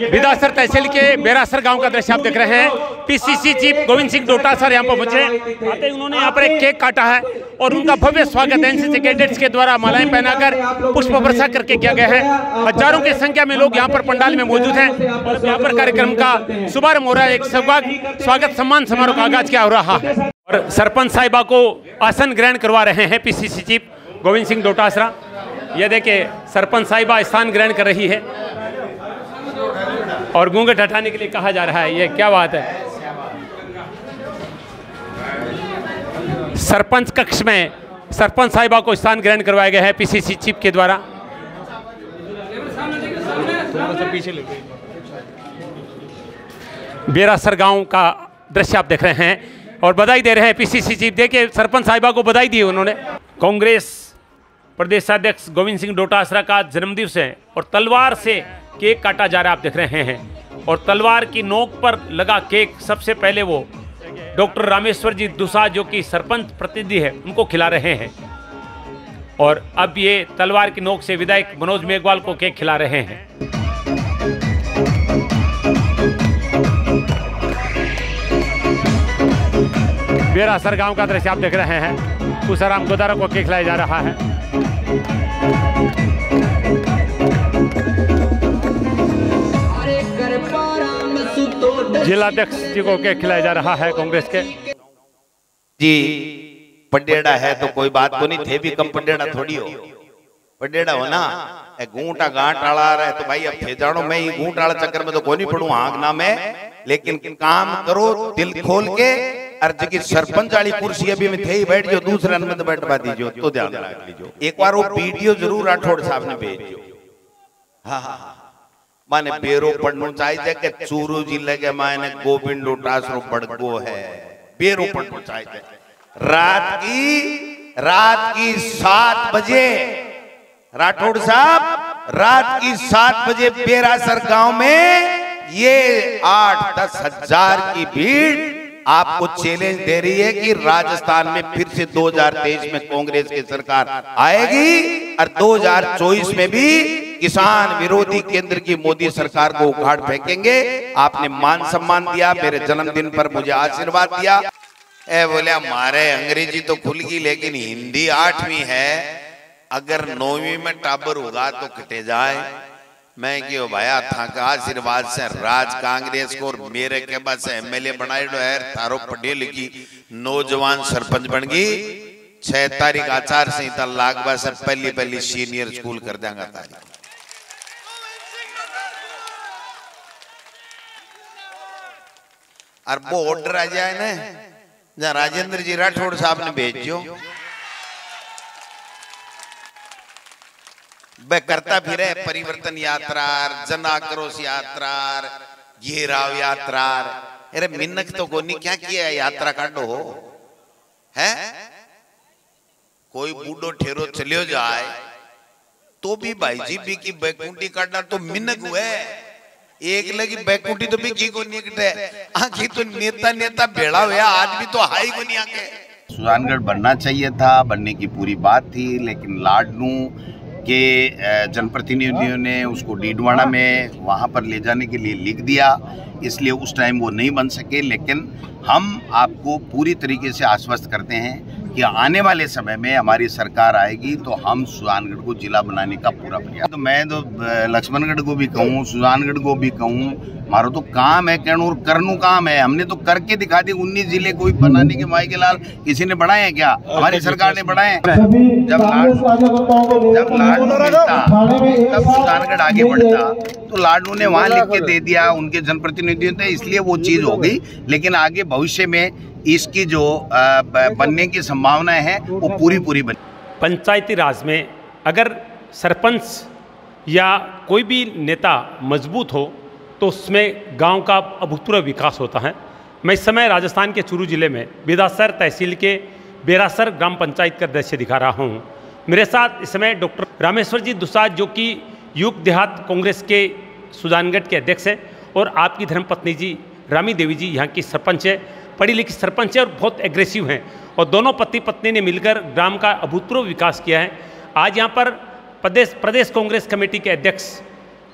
बिदासर तहसील के बेरासर गांव का दृश्य आप देख रहे हैं। पीसीसी चीफ गोविंद सिंह डोटासरा यहाँ पर पहुंचे, आते ही उन्होंने यहाँ पर एक केक काटा है और उनका भव्य स्वागत एनसीसी कैडेट्स के द्वारा मालाएं पहनाकर पुष्प वर्षा करके किया गया है। हजारों की संख्या में लोग यहाँ पर पंडाल में मौजूद हैं और यहाँ पर कार्यक्रम का शुभारंभ हो रहा है। एक स्वागत सम्मान समारोह का आगाज क्या हो रहा है और सरपंच साहिबा को आसन ग्रहण करवा रहे हैं पीसीसी चीफ गोविंद सिंह डोटासरा। यह देखिए सरपंच साहिबा स्थान ग्रहण कर रही है और घूंघट हटाने के लिए कहा जा रहा है। ये क्या बात है। सरपंच कक्ष में सरपंच साहिबा को स्थान ग्रहण करवाया गया है पीसीसी चीफ के द्वारा। बेरासर गांव का दृश्य आप देख रहे हैं और बधाई दे रहे हैं पीसीसी चीफ। देखिए सरपंच साहिबा को बधाई दी उन्होंने। कांग्रेस प्रदेशाध्यक्ष गोविंद सिंह डोटासरा का जन्मदिवस है और तलवार से केक काटा जा रहा है आप देख रहे हैं और तलवार की नोक पर लगा केक सबसे पहले वो डॉक्टर रामेश्वर जी दुसा जो कि सरपंच प्रतिनिधि है उनको खिला रहे हैं और अब ये तलवार की नोक से विधायक मनोज मेघवाल को केक खिला रहे हैं। बेरासर गांव का दृश्य आप देख रहे हैं। तुषाराम गोदारा को केक खिलाया जा रहा है। जिलाध्यक्ष जी को केक खिलाया जा रहा है कांग्रेस के जी। पडेड़ा है तो कोई बात को नहीं थे भी कम पडेड़ा थोड़ी हो। पडेड़ा हो ना घूंटा गांठ आला रहे तो भाई अब थे जानो मैं ही घूंट आला चक्कर में तो कोई नहीं पड़ू आंगना में, लेकिन काम करो दिल खोल के। और जगह सरपंच वाली कुर्सी अभी में थे ही बैठ जो दूसरे में तो बैठवा दीजिए तो ध्यान रख लीजिए। एक बार वो वीडियो जरूर राठौड़ साहब ने भेजियो। हाँ हाँ माने बेरो पढ़नु चाहिए कि चूरू जिले के मायने गोविंद डोटासरा पड़गो है। बेरो पढ़नु चाहिए। रात की 7 बजे राठौड़ साहब रात की 7 बजे बेरासर गांव में ये 8-10 हजार की भीड़ आपको चैलेंज दे रही है कि राजस्थान में फिर से 2023 में कांग्रेस की सरकार आएगी और 2024 में भी किसान विरोधी केंद्र की मोदी सरकार को उखाड़ फेंकेंगे। आपने मान सम्मान दिया, मेरे जन्मदिन पर मुझे आशीर्वाद दिया। बोले हमारे अंग्रेजी तो खुल गई लेकिन हिंदी 8वीं है, अगर 9वीं में टाबर होगा तो कटे जाए। मैं क्यों भाया था का आशीर्वाद से राज कांग्रेस को और मेरे के बाद से एमएलए बनाए है। थारो पढ़ी लिखी नौजवान सरपंच बन गई। 6 तारीख आचार संहिता लागवा से पहली सीनियर स्कूल कर देंगे तारीख। और वो ऑर्डर आ जाए ना जहाँ राजेंद्र जी राठौड़ साहब ने भेजो वह करता फिर है परिवर्तन यात्रा, जन आक्रोश यात्रा, घेराव यात्रा। अरे मिन्नक तो कोनी क्या किया है यात्रा काटो हो है। कोई बूढ़ो ठेरो चलियो जाए तो भी भाई जी भी की बैकुंठी काटना तो मिन्नक हुए। एक लगी बैकुंठी तो भी की को निकटे आखिर तो नेता भेड़ा हुआ आज भी तो हाई को नहीं आके। सुजानगढ़ बनना चाहिए था, बनने की पूरी बात थी, लेकिन लाडनू के जनप्रतिनिधियों ने उसको डीडवाड़ा में वहाँ पर ले जाने के लिए लिख दिया, इसलिए उस टाइम वो नहीं बन सके। लेकिन हम आपको पूरी तरीके से आश्वस्त करते हैं कि आने वाले समय में हमारी सरकार आएगी तो हम सुजानगढ़ को जिला बनाने का पूरा प्रयास। तो मैं तो लक्ष्मणगढ़ को भी कहूँ, सुजानगढ़ को भी कहूँ, हमारा तो काम है कहूँ और करनू काम है। हमने तो करके दिखा दी। 19 जिले कोई बनाने के माई के लाल किसी ने बढ़ाए हैं क्या? हमारी सरकार ने बढ़ाए हैं। जब लाडू मिलता तब सुजानगढ़ आगे बढ़ता, तो लाडू ने वहाँ लिख के दे दिया उनके जनप्रतिनिधियों ने, इसलिए वो चीज हो गई। लेकिन आगे भविष्य में इसकी जो बनने की संभावनाएं हैं वो पूरी बने। पंचायती राज में अगर सरपंच या कोई भी नेता मजबूत हो तो उसमें गांव का अभूतपूर्व विकास होता है। मैं इस समय राजस्थान के चूरू जिले में बिदासर तहसील के बेरासर ग्राम पंचायत का दृश्य दिखा रहा हूँ। मेरे साथ इस समय डॉक्टर रामेश्वर जी दुसा जो कि युग देहात कांग्रेस के सुजानगढ़ के अध्यक्ष हैं और आपकी धर्मपत्नी जी रामी देवी जी यहाँ की सरपंच है, पढ़ी लिखी सरपंच है और बहुत एग्रेसिव हैं और दोनों पति पत्नी ने मिलकर ग्राम का अभूतपूर्व विकास किया है। आज यहाँ पर प्रदेश कांग्रेस कमेटी के अध्यक्ष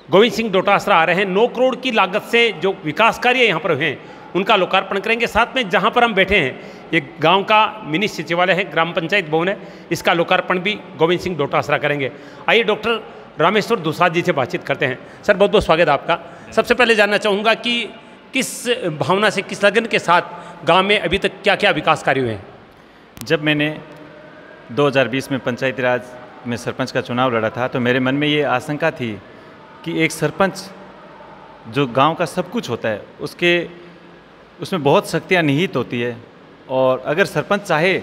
गोविंद सिंह डोटासरा आ रहे हैं। 9 करोड़ की लागत से जो विकास कार्य यहाँ पर हैं उनका लोकार्पण करेंगे। साथ में जहाँ पर हम बैठे हैं ये गांव का मिनी सचिवालय है, ग्राम पंचायत भवन है, इसका लोकार्पण भी गोविंद सिंह डोटासरा करेंगे। आइए डॉक्टर रामेश्वर दुसाद जी से बातचीत करते हैं। सर बहुत बहुत स्वागत है आपका। सबसे पहले जानना चाहूँगा कि किस भावना से, किस लगन के साथ गांव में अभी तक क्या क्या विकास कार्य हुए हैं? जब मैंने 2020 में पंचायती राज में सरपंच का चुनाव लड़ा था तो मेरे मन में ये आशंका थी कि एक सरपंच जो गांव का सब कुछ होता है उसमें बहुत शक्तियाँ निहित होती है और अगर सरपंच चाहे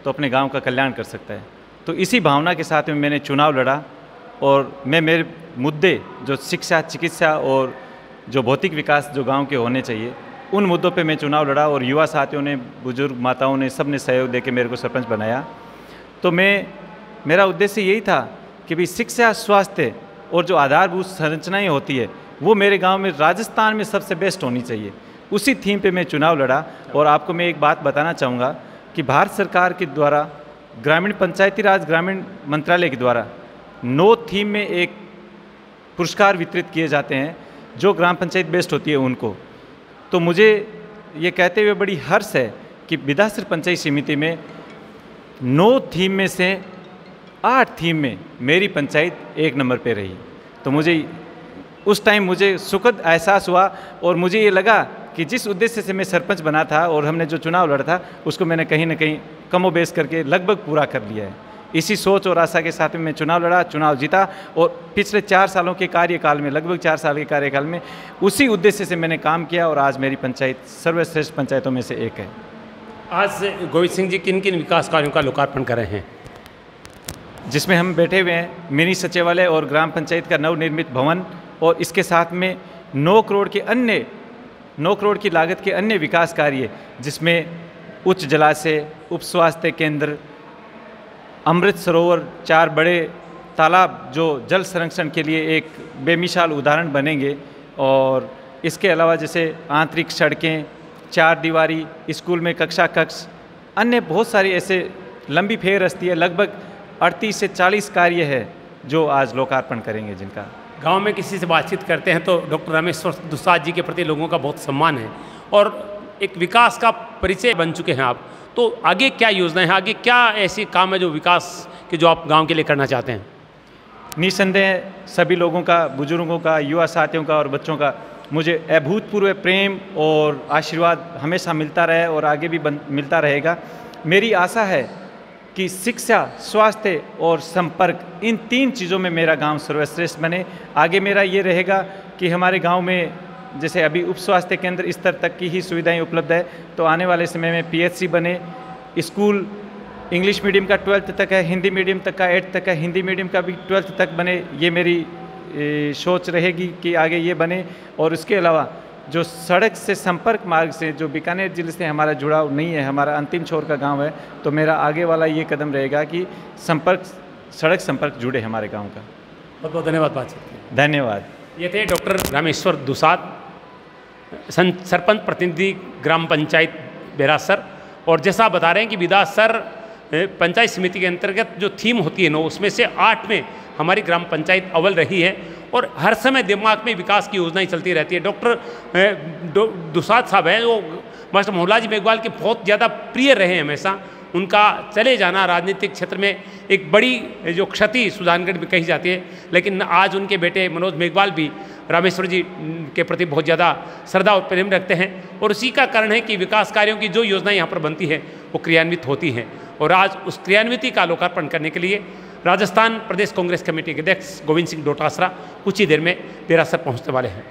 तो अपने गांव का कल्याण कर सकता है। तो इसी भावना के साथ में मैंने चुनाव लड़ा और मैं मेरे मुद्दे जो शिक्षा, चिकित्सा और जो भौतिक विकास जो गांव के होने चाहिए उन मुद्दों पे मैं चुनाव लड़ा और युवा साथियों ने, बुजुर्ग माताओं ने, सब ने सहयोग देके मेरे को सरपंच बनाया। तो मेरा उद्देश्य यही था कि भाई शिक्षा, स्वास्थ्य और जो आधारभूत संरचनाएँ होती है वो मेरे गांव में राजस्थान में सबसे बेस्ट होनी चाहिए। उसी थीम पे मैं चुनाव लड़ा। और आपको मैं एक बात बताना चाहूँगा कि भारत सरकार के द्वारा ग्रामीण पंचायती राज ग्रामीण मंत्रालय के द्वारा 9 थीम में एक पुरस्कार वितरित किए जाते हैं जो ग्राम पंचायत बेस्ट होती है उनको। तो मुझे ये कहते हुए बड़ी हर्ष है कि बिदासर पंचायत समिति में 9 थीम में से 8 थीम में मेरी पंचायत 1 नंबर पे रही। तो मुझे उस टाइम मुझे सुखद एहसास हुआ और मुझे ये लगा कि जिस उद्देश्य से मैं सरपंच बना था और हमने जो चुनाव लड़ा था उसको मैंने कहीं ना कहीं कमोबेश करके लगभग पूरा कर लिया है। इसी सोच और आशा के साथ में मैं चुनाव लड़ा, चुनाव जीता और पिछले 4 सालों के कार्यकाल में, लगभग 4 साल के कार्यकाल में उसी उद्देश्य से मैंने काम किया और आज मेरी पंचायत सर्वश्रेष्ठ पंचायतों में से एक है। आज गोविंद सिंह जी किन किन विकास कार्यों का लोकार्पण कर रहे हैं? जिसमें हम बैठे हुए हैं मिनी सचिवालय और ग्राम पंचायत का नवनिर्मित भवन और इसके साथ में 9 करोड़ की लागत के अन्य विकास कार्य जिसमें उच्च जलाशय, उप स्वास्थ्य केंद्र, अमृत सरोवर, 4 बड़े तालाब जो जल संरक्षण के लिए एक बेमिसाल उदाहरण बनेंगे। और इसके अलावा जैसे आंतरिक सड़कें, 4 दीवारी, स्कूल में कक्षा कक्ष, अन्य बहुत सारी ऐसे लंबी फेरस्ती है, लगभग 38 से 40 कार्य है जो आज लोकार्पण करेंगे जिनका। गांव में किसी से बातचीत करते हैं तो डॉक्टर रामेश्वर दुसाद जी के प्रति लोगों का बहुत सम्मान है और एक विकास का परिचय बन चुके हैं आप। तो आगे क्या योजनाएं हैं, आगे क्या ऐसे काम है जो विकास के जो आप गांव के लिए करना चाहते हैं? निसंदेह सभी लोगों का, बुजुर्गों का, युवा साथियों का और बच्चों का मुझे अभूतपूर्व प्रेम और आशीर्वाद हमेशा मिलता रहे और आगे भी मिलता रहेगा। मेरी आशा है कि शिक्षा, स्वास्थ्य और संपर्क, इन 3 चीज़ों में मेरा गांव सर्वश्रेष्ठ बने। आगे मेरा ये रहेगा कि हमारे गांव में जैसे अभी उप स्वास्थ्य केंद्र स्तर तक की ही सुविधाएं उपलब्ध है, तो आने वाले समय में PHC बने, स्कूल इंग्लिश मीडियम का 12th तक है, हिंदी मीडियम तक का 8th तक है, हिंदी मीडियम का भी 12th तक बने, ये मेरी सोच रहेगी कि आगे ये बने। और इसके अलावा जो सड़क से, संपर्क मार्ग से, जो बीकानेर जिले से हमारा जुड़ाव नहीं है, हमारा अंतिम छोर का गांव है, तो मेरा आगे वाला ये कदम रहेगा कि सड़क संपर्क जुड़े हमारे गांव का। बहुत बहुत धन्यवाद बातचीत। धन्यवाद। ये थे डॉक्टर रामेश्वर दुसाद, सरपंच प्रतिनिधि ग्राम पंचायत बेरासर। और जैसा बता रहे हैं कि बिदासर पंचायत समिति के अंतर्गत जो थीम होती है 9, उसमें से 8 में हमारी ग्राम पंचायत अव्वल रही है और हर समय दिमाग में विकास की योजनाएं चलती रहती है। डॉक्टर दुसाद साहब हैं वो मास्टर मोहल्लाजी मेघवाल के बहुत ज़्यादा प्रिय रहे हैं हमेशा। उनका चले जाना राजनीतिक क्षेत्र में एक बड़ी जो क्षति सुजानगढ़ में कही जाती है, लेकिन आज उनके बेटे मनोज मेघवाल भी रामेश्वर जी के प्रति बहुत ज़्यादा श्रद्धा और प्रेम रखते हैं और उसी का कारण है कि विकास कार्यों की जो योजनाएं यहाँ पर बनती है वो क्रियान्वित होती हैं। और आज उस क्रियान्विति का लोकार्पण करने के लिए राजस्थान प्रदेश कांग्रेस कमेटी के अध्यक्ष गोविंद सिंह डोटासरा कुछ ही देर में बेरासर पहुँचने वाले हैं।